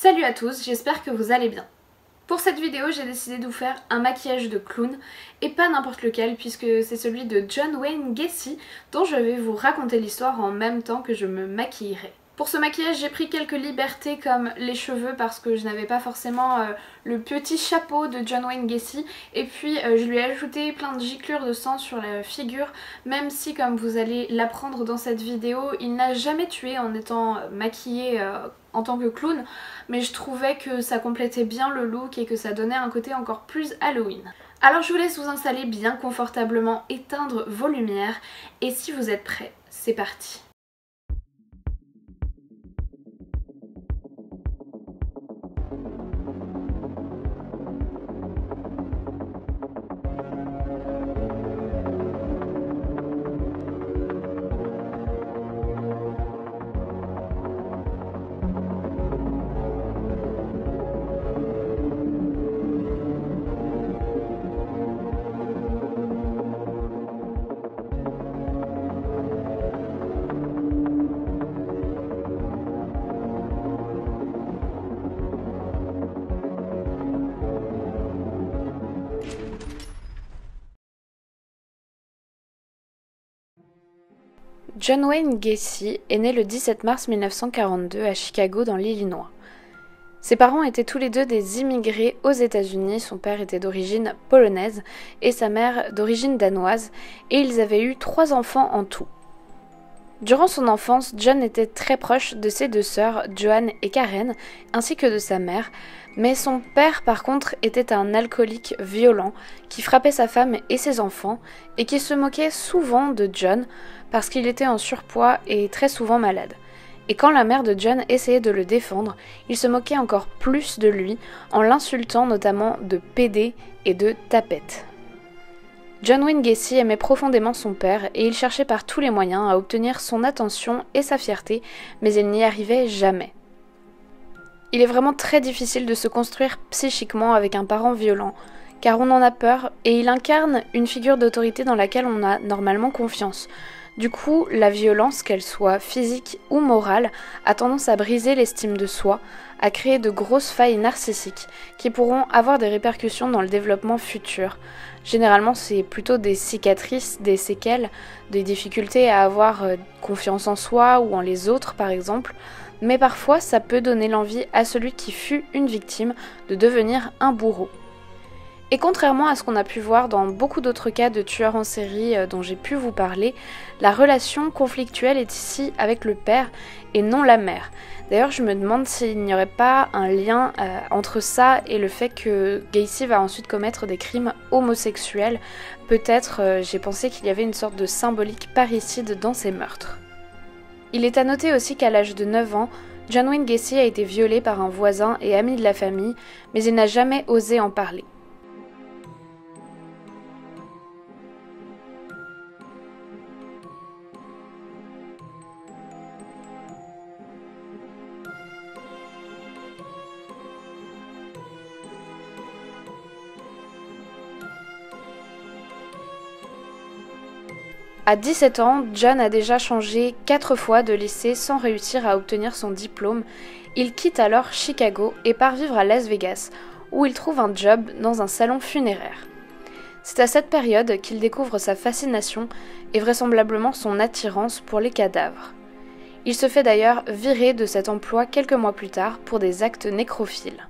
Salut à tous, j'espère que vous allez bien. Pour cette vidéo, j'ai décidé de vous faire un maquillage de clown, et pas n'importe lequel puisque c'est celui de John Wayne Gacy dont je vais vous raconter l'histoire en même temps que je me maquillerai. Pour ce maquillage, j'ai pris quelques libertés comme les cheveux parce que je n'avais pas forcément le petit chapeau de John Wayne Gacy, et puis je lui ai ajouté plein de giclures de sang sur la figure, même si, comme vous allez l'apprendre dans cette vidéo, il n'a jamais tué en étant maquillé en tant que clown, mais je trouvais que ça complétait bien le look et que ça donnait un côté encore plus Halloween. Alors je vous laisse vous installer bien confortablement, éteindre vos lumières, et si vous êtes prêts, c'est parti. John Wayne Gacy est né le 17 mars 1942 à Chicago dans l'Illinois. Ses parents étaient tous les deux des immigrés aux États-Unis, son père était d'origine polonaise et sa mère d'origine danoise, et ils avaient eu 3 enfants en tout. Durant son enfance, John était très proche de ses 2 sœurs, Joan et Karen, ainsi que de sa mère, mais son père par contre était un alcoolique violent qui frappait sa femme et ses enfants et qui se moquait souvent de John parce qu'il était en surpoids et très souvent malade. Et quand la mère de John essayait de le défendre, il se moquait encore plus de lui en l'insultant notamment de pédé et de tapette. John Wayne Gacy aimait profondément son père et il cherchait par tous les moyens à obtenir son attention et sa fierté, mais il n'y arrivait jamais. Il est vraiment très difficile de se construire psychiquement avec un parent violent, car on en a peur et il incarne une figure d'autorité dans laquelle on a normalement confiance. Du coup, la violence, qu'elle soit physique ou morale, a tendance à briser l'estime de soi, à créer de grosses failles narcissiques qui pourront avoir des répercussions dans le développement futur. Généralement, c'est plutôt des cicatrices, des séquelles, des difficultés à avoir confiance en soi ou en les autres par exemple, mais parfois ça peut donner l'envie à celui qui fut une victime de devenir un bourreau. Et contrairement à ce qu'on a pu voir dans beaucoup d'autres cas de tueurs en série dont j'ai pu vous parler, la relation conflictuelle est ici avec le père et non la mère. D'ailleurs, je me demande s'il n'y aurait pas un lien entre ça et le fait que Gacy va ensuite commettre des crimes homosexuels. Peut-être, j'ai pensé qu'il y avait une sorte de symbolique parricide dans ces meurtres. Il est à noter aussi qu'à l'âge de 9 ans, John Wayne Gacy a été violé par un voisin et ami de la famille, mais il n'a jamais osé en parler. À 17 ans, John a déjà changé 4 fois de lycée sans réussir à obtenir son diplôme. Il quitte alors Chicago et part vivre à Las Vegas, où il trouve un job dans un salon funéraire. C'est à cette période qu'il découvre sa fascination et vraisemblablement son attirance pour les cadavres. Il se fait d'ailleurs virer de cet emploi quelques mois plus tard pour des actes nécrophiles.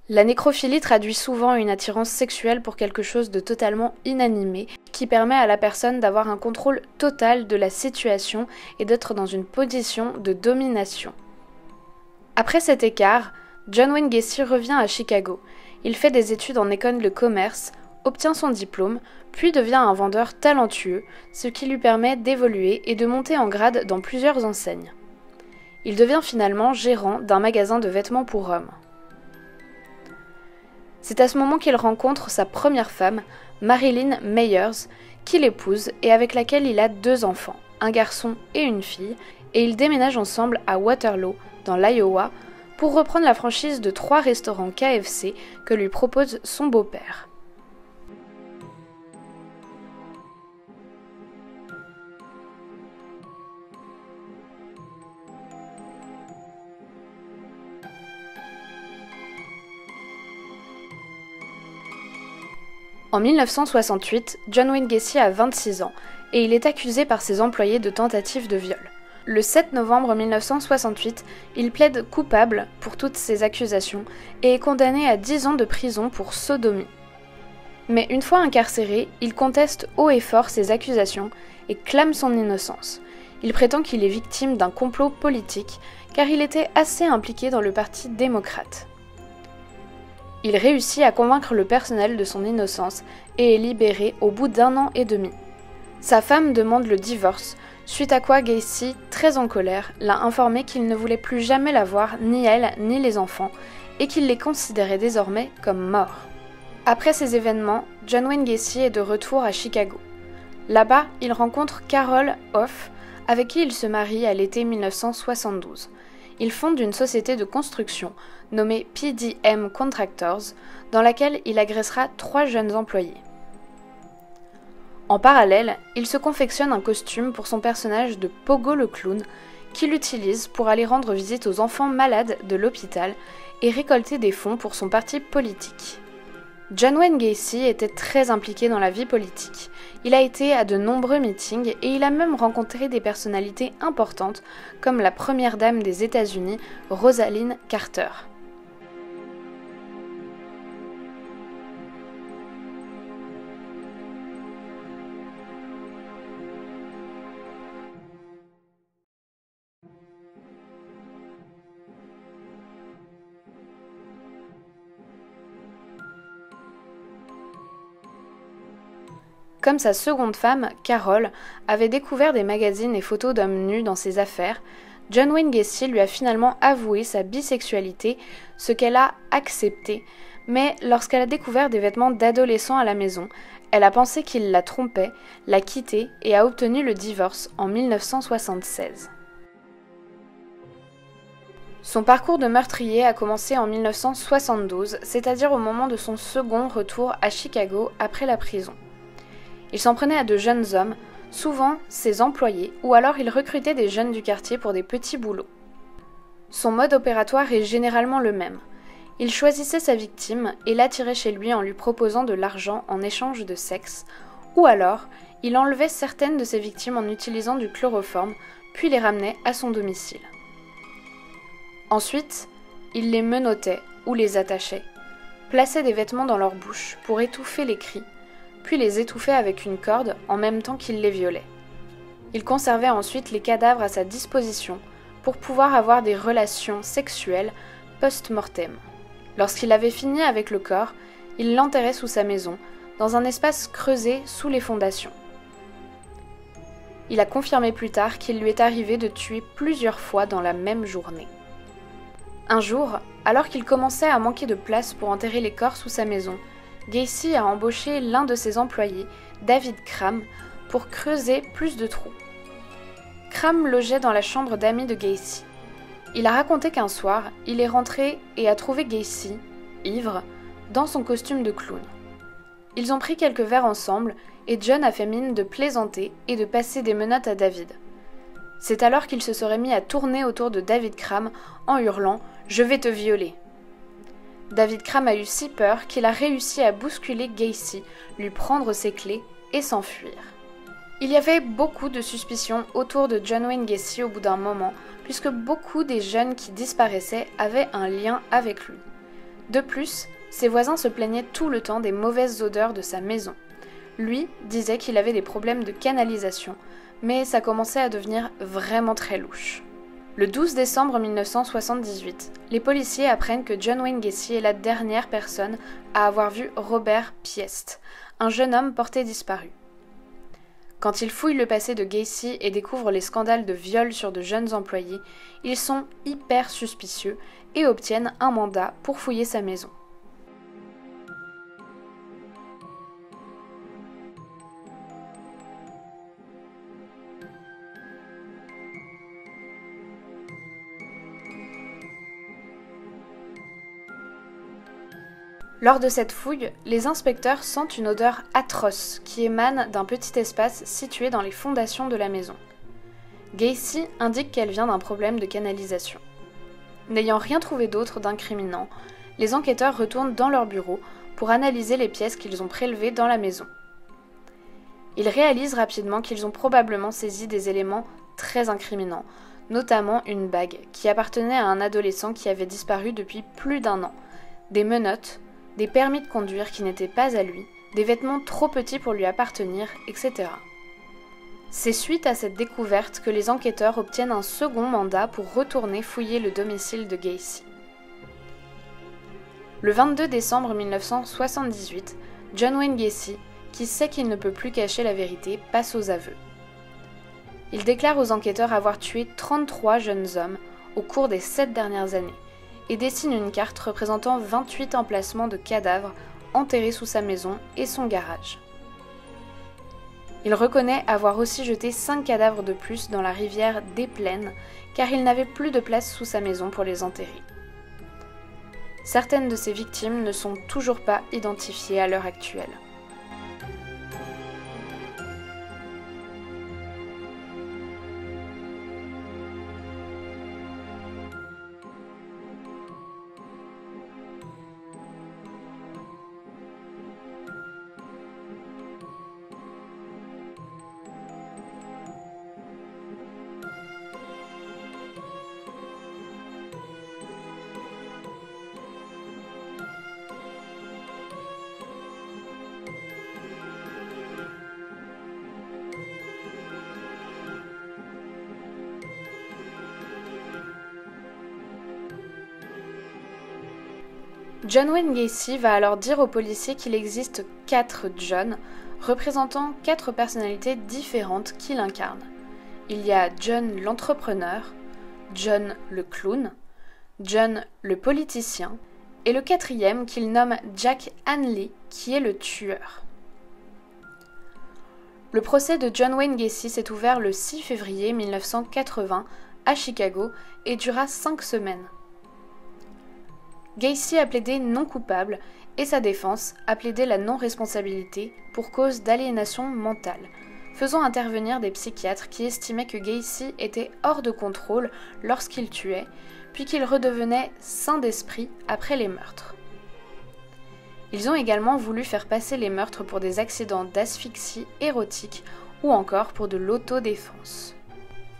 La nécrophilie traduit souvent une attirance sexuelle pour quelque chose de totalement inanimé, qui permet à la personne d'avoir un contrôle total de la situation et d'être dans une position de domination. Après cet écart, John Wayne Gacy revient à Chicago. Il fait des études en école de commerce, obtient son diplôme, puis devient un vendeur talentueux, ce qui lui permet d'évoluer et de monter en grade dans plusieurs enseignes. Il devient finalement gérant d'un magasin de vêtements pour hommes. C'est à ce moment qu'il rencontre sa première femme, Marilyn Meyers, qu'il épouse et avec laquelle il a 2 enfants, un garçon et une fille, et ils déménagent ensemble à Waterloo, dans l'Iowa, pour reprendre la franchise de 3 restaurants KFC que lui propose son beau-père. En 1968, John Wayne Gacy a 26 ans et il est accusé par ses employés de tentative de viol. Le 7 novembre 1968, il plaide coupable pour toutes ces accusations et est condamné à 10 ans de prison pour sodomie. Mais une fois incarcéré, il conteste haut et fort ces accusations et clame son innocence. Il prétend qu'il est victime d'un complot politique car il était assez impliqué dans le Parti démocrate. Il réussit à convaincre le personnel de son innocence et est libéré au bout d'1 an et demi. Sa femme demande le divorce, suite à quoi Gacy, très en colère, l'a informé qu'il ne voulait plus jamais la voir, ni elle, ni les enfants, et qu'il les considérait désormais comme morts. Après ces événements, John Wayne Gacy est de retour à Chicago. Là-bas, il rencontre Carol Hoff, avec qui il se marie à l'été 1972. Il fonde une société de construction nommée PDM Contractors, dans laquelle il agressera 3 jeunes employés. En parallèle, il se confectionne un costume pour son personnage de Pogo le clown, qu'il utilise pour aller rendre visite aux enfants malades de l'hôpital et récolter des fonds pour son parti politique. John Wayne Gacy était très impliqué dans la vie politique. Il a été à de nombreux meetings et il a même rencontré des personnalités importantes comme la première dame des États-Unis, Rosalynn Carter. Comme sa seconde femme, Carol, avait découvert des magazines et photos d'hommes nus dans ses affaires, John Wayne Gacy lui a finalement avoué sa bisexualité, ce qu'elle a accepté, mais lorsqu'elle a découvert des vêtements d'adolescents à la maison, elle a pensé qu'il la trompait, l'a quitté et a obtenu le divorce en 1976. Son parcours de meurtrier a commencé en 1972, c'est-à-dire au moment de son second retour à Chicago après la prison. Il s'en prenait à de jeunes hommes, souvent ses employés, ou alors il recrutait des jeunes du quartier pour des petits boulots. Son mode opératoire est généralement le même. Il choisissait sa victime et l'attirait chez lui en lui proposant de l'argent en échange de sexe, ou alors il enlevait certaines de ses victimes en utilisant du chloroforme, puis les ramenait à son domicile. Ensuite, il les menottait ou les attachait, plaçait des vêtements dans leur bouche pour étouffer les cris, puis les étouffait avec une corde en même temps qu'il les violait. Il conservait ensuite les cadavres à sa disposition pour pouvoir avoir des relations sexuelles post-mortem. Lorsqu'il avait fini avec le corps, il l'enterrait sous sa maison, dans un espace creusé sous les fondations. Il a confirmé plus tard qu'il lui est arrivé de tuer plusieurs fois dans la même journée. Un jour, alors qu'il commençait à manquer de place pour enterrer les corps sous sa maison, Gacy a embauché l'un de ses employés, David Cram, pour creuser plus de trous. Cram logeait dans la chambre d'amis de Gacy. Il a raconté qu'un soir, il est rentré et a trouvé Gacy, ivre, dans son costume de clown. Ils ont pris quelques verres ensemble et John a fait mine de plaisanter et de passer des menottes à David. C'est alors qu'il se serait mis à tourner autour de David Cram en hurlant « Je vais te violer !» David Cram a eu si peur qu'il a réussi à bousculer Gacy, lui prendre ses clés et s'enfuir. Il y avait beaucoup de suspicions autour de John Wayne Gacy au bout d'un moment, puisque beaucoup des jeunes qui disparaissaient avaient un lien avec lui. De plus, ses voisins se plaignaient tout le temps des mauvaises odeurs de sa maison. Lui disait qu'il avait des problèmes de canalisation, mais ça commençait à devenir vraiment très louche. Le 12 décembre 1978, les policiers apprennent que John Wayne Gacy est la dernière personne à avoir vu Robert Piest, un jeune homme porté disparu. Quand ils fouillent le passé de Gacy et découvrent les scandales de viol sur de jeunes employés, ils sont hyper suspicieux et obtiennent un mandat pour fouiller sa maison. Lors de cette fouille, les inspecteurs sentent une odeur atroce qui émane d'un petit espace situé dans les fondations de la maison. Gacy indique qu'elle vient d'un problème de canalisation. N'ayant rien trouvé d'autre d'incriminant, les enquêteurs retournent dans leur bureau pour analyser les pièces qu'ils ont prélevées dans la maison. Ils réalisent rapidement qu'ils ont probablement saisi des éléments très incriminants, notamment une bague qui appartenait à un adolescent qui avait disparu depuis plus d'1 an, des menottes, des permis de conduire qui n'étaient pas à lui, des vêtements trop petits pour lui appartenir, etc. C'est suite à cette découverte que les enquêteurs obtiennent un second mandat pour retourner fouiller le domicile de Gacy. Le 22 décembre 1978, John Wayne Gacy, qui sait qu'il ne peut plus cacher la vérité, passe aux aveux. Il déclare aux enquêteurs avoir tué 33 jeunes hommes au cours des 7 dernières années et dessine une carte représentant 28 emplacements de cadavres enterrés sous sa maison et son garage. Il reconnaît avoir aussi jeté 5 cadavres de plus dans la rivière des Plaines car il n'avait plus de place sous sa maison pour les enterrer. Certaines de ces victimes ne sont toujours pas identifiées à l'heure actuelle. John Wayne Gacy va alors dire aux policiers qu'il existe 4 John, représentant 4 personnalités différentes qu'il incarne. Il y a John l'entrepreneur, John le clown, John le politicien, et le 4e qu'il nomme Jack Hanley, qui est le tueur. Le procès de John Wayne Gacy s'est ouvert le 6 février 1980 à Chicago et dura 5 semaines. Gacy a plaidé non coupable et sa défense a plaidé la non-responsabilité pour cause d'aliénation mentale, faisant intervenir des psychiatres qui estimaient que Gacy était hors de contrôle lorsqu'il tuait, puis qu'il redevenait sain d'esprit après les meurtres. Ils ont également voulu faire passer les meurtres pour des accidents d'asphyxie érotique ou encore pour de l'autodéfense.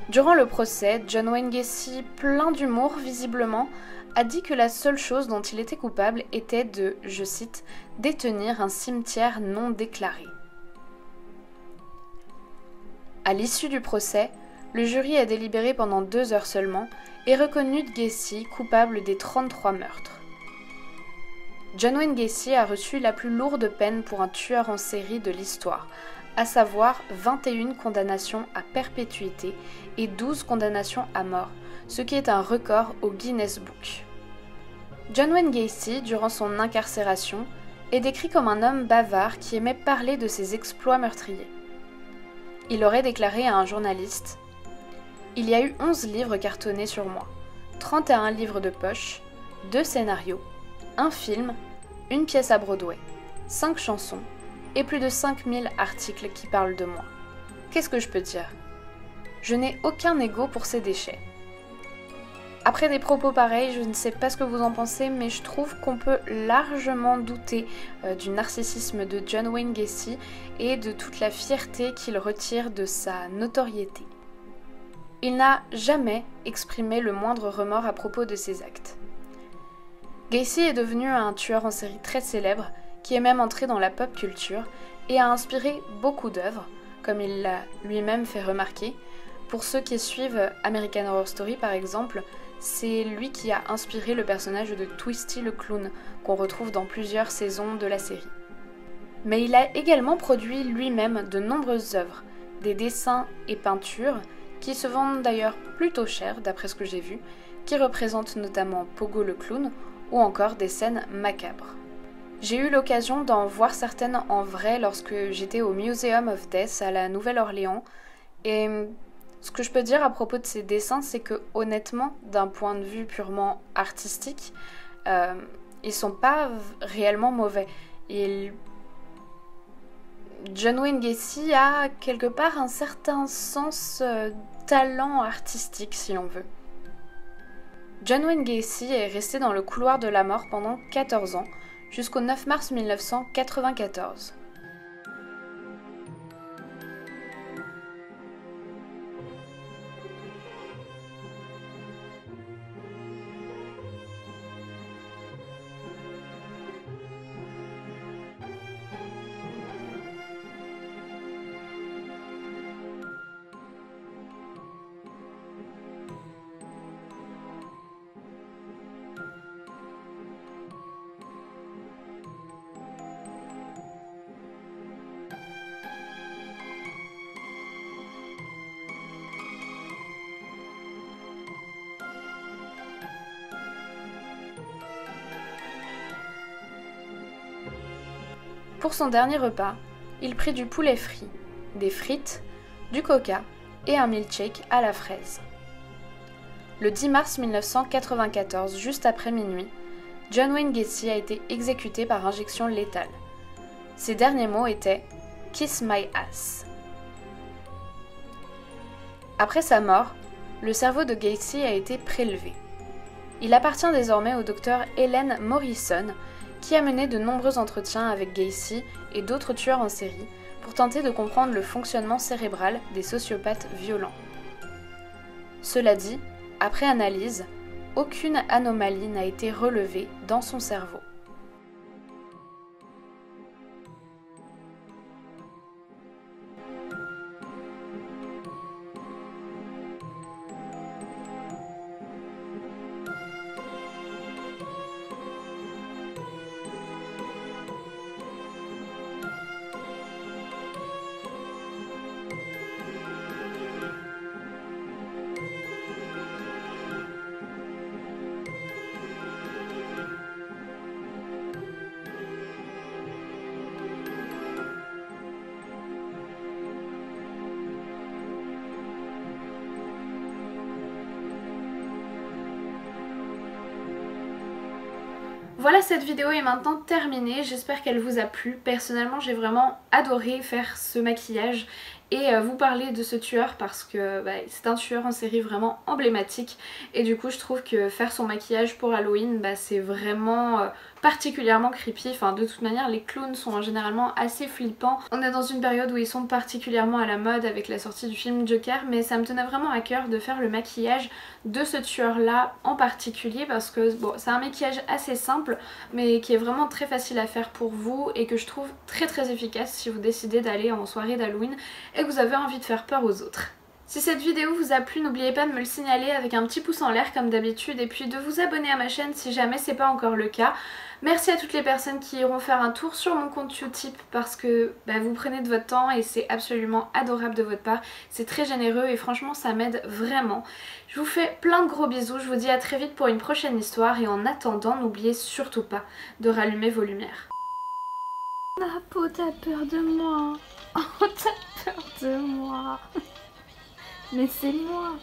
Durant le procès, John Wayne Gacy, plein d'humour visiblement, a dit que la seule chose dont il était coupable était de, je cite, « détenir un cimetière non déclaré ». À l'issue du procès, le jury a délibéré pendant 2 heures seulement et reconnu Gacy coupable des 33 meurtres. John Wayne Gacy a reçu la plus lourde peine pour un tueur en série de l'histoire, à savoir 21 condamnations à perpétuité et 12 condamnations à mort, ce qui est un record au Guinness Book. John Wayne Gacy, durant son incarcération, est décrit comme un homme bavard qui aimait parler de ses exploits meurtriers. Il aurait déclaré à un journaliste « Il y a eu 11 livres cartonnés sur moi, 31 livres de poche, 2 scénarios, un film, une pièce à Broadway, 5 chansons et plus de 5000 articles qui parlent de moi. Qu'est-ce que je peux dire ? Je n'ai aucun ego pour ces déchets. » Après des propos pareils, je ne sais pas ce que vous en pensez, mais je trouve qu'on peut largement douter du narcissisme de John Wayne Gacy et de toute la fierté qu'il retire de sa notoriété. Il n'a jamais exprimé le moindre remords à propos de ses actes. Gacy est devenu un tueur en série très célèbre, qui est même entré dans la pop culture et a inspiré beaucoup d'œuvres, comme il l'a lui-même fait remarquer. Pour ceux qui suivent American Horror Story par exemple, c'est lui qui a inspiré le personnage de Twisty le clown, qu'on retrouve dans plusieurs saisons de la série. Mais il a également produit lui-même de nombreuses œuvres, des dessins et peintures, qui se vendent d'ailleurs plutôt cher d'après ce que j'ai vu, qui représentent notamment Pogo le clown, ou encore des scènes macabres. J'ai eu l'occasion d'en voir certaines en vrai lorsque j'étais au Museum of Death à la Nouvelle-Orléans, et ce que je peux dire à propos de ces dessins, c'est que honnêtement, d'un point de vue purement artistique, ils sont pas réellement mauvais. John Wayne Gacy a quelque part un certain sens talent artistique, si l'on veut. John Wayne Gacy est resté dans le couloir de la mort pendant 14 ans, jusqu'au 9 mars 1994. Pour son dernier repas, il prit du poulet frit, des frites, du coca et un milkshake à la fraise. Le 10 mars 1994, juste après minuit, John Wayne Gacy a été exécuté par injection létale. Ses derniers mots étaient « Kiss my ass ». Après sa mort, le cerveau de Gacy a été prélevé. Il appartient désormais au docteur Helen Morrison, qui a mené de nombreux entretiens avec Gacy et d'autres tueurs en série pour tenter de comprendre le fonctionnement cérébral des sociopathes violents. Cela dit, après analyse, aucune anomalie n'a été relevée dans son cerveau. Voilà, cette vidéo est maintenant terminée, j'espère qu'elle vous a plu. Personnellement, j'ai vraiment adoré faire ce maquillage et vous parler de ce tueur parce que c'est un tueur en série vraiment emblématique et du coup je trouve que faire son maquillage pour Halloween c'est vraiment particulièrement creepy. Enfin, de toute manière, les clowns sont généralement assez flippants. On est dans une période où ils sont particulièrement à la mode avec la sortie du film Joker, mais ça me tenait vraiment à cœur de faire le maquillage de ce tueur là en particulier parce que bon, c'est un maquillage assez simple mais qui est vraiment très facile à faire pour vous et que je trouve très efficace si vous décidez d'aller en soirée d'Halloween et que vous avez envie de faire peur aux autres. Si cette vidéo vous a plu, n'oubliez pas de me le signaler avec un petit pouce en l'air comme d'habitude et puis de vous abonner à ma chaîne si jamais c'est pas encore le cas. Merci à toutes les personnes qui iront faire un tour sur mon compte Utip parce que vous prenez de votre temps et c'est absolument adorable de votre part. C'est très généreux et franchement ça m'aide vraiment. Je vous fais plein de gros bisous, je vous dis à très vite pour une prochaine histoire et en attendant n'oubliez surtout pas de rallumer vos lumières. Napo, t'as peur de moi. Oh, t'as peur de moi. Mais c'est moi.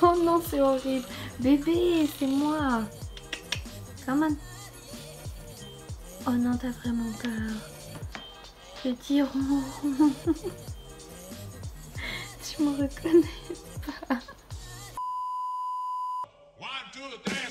Oh non, c'est horrible. Bébé, c'est moi. Come on. Oh non, t'as vraiment peur. Petit rond. Tu me reconnais pas. 1, 2, 3.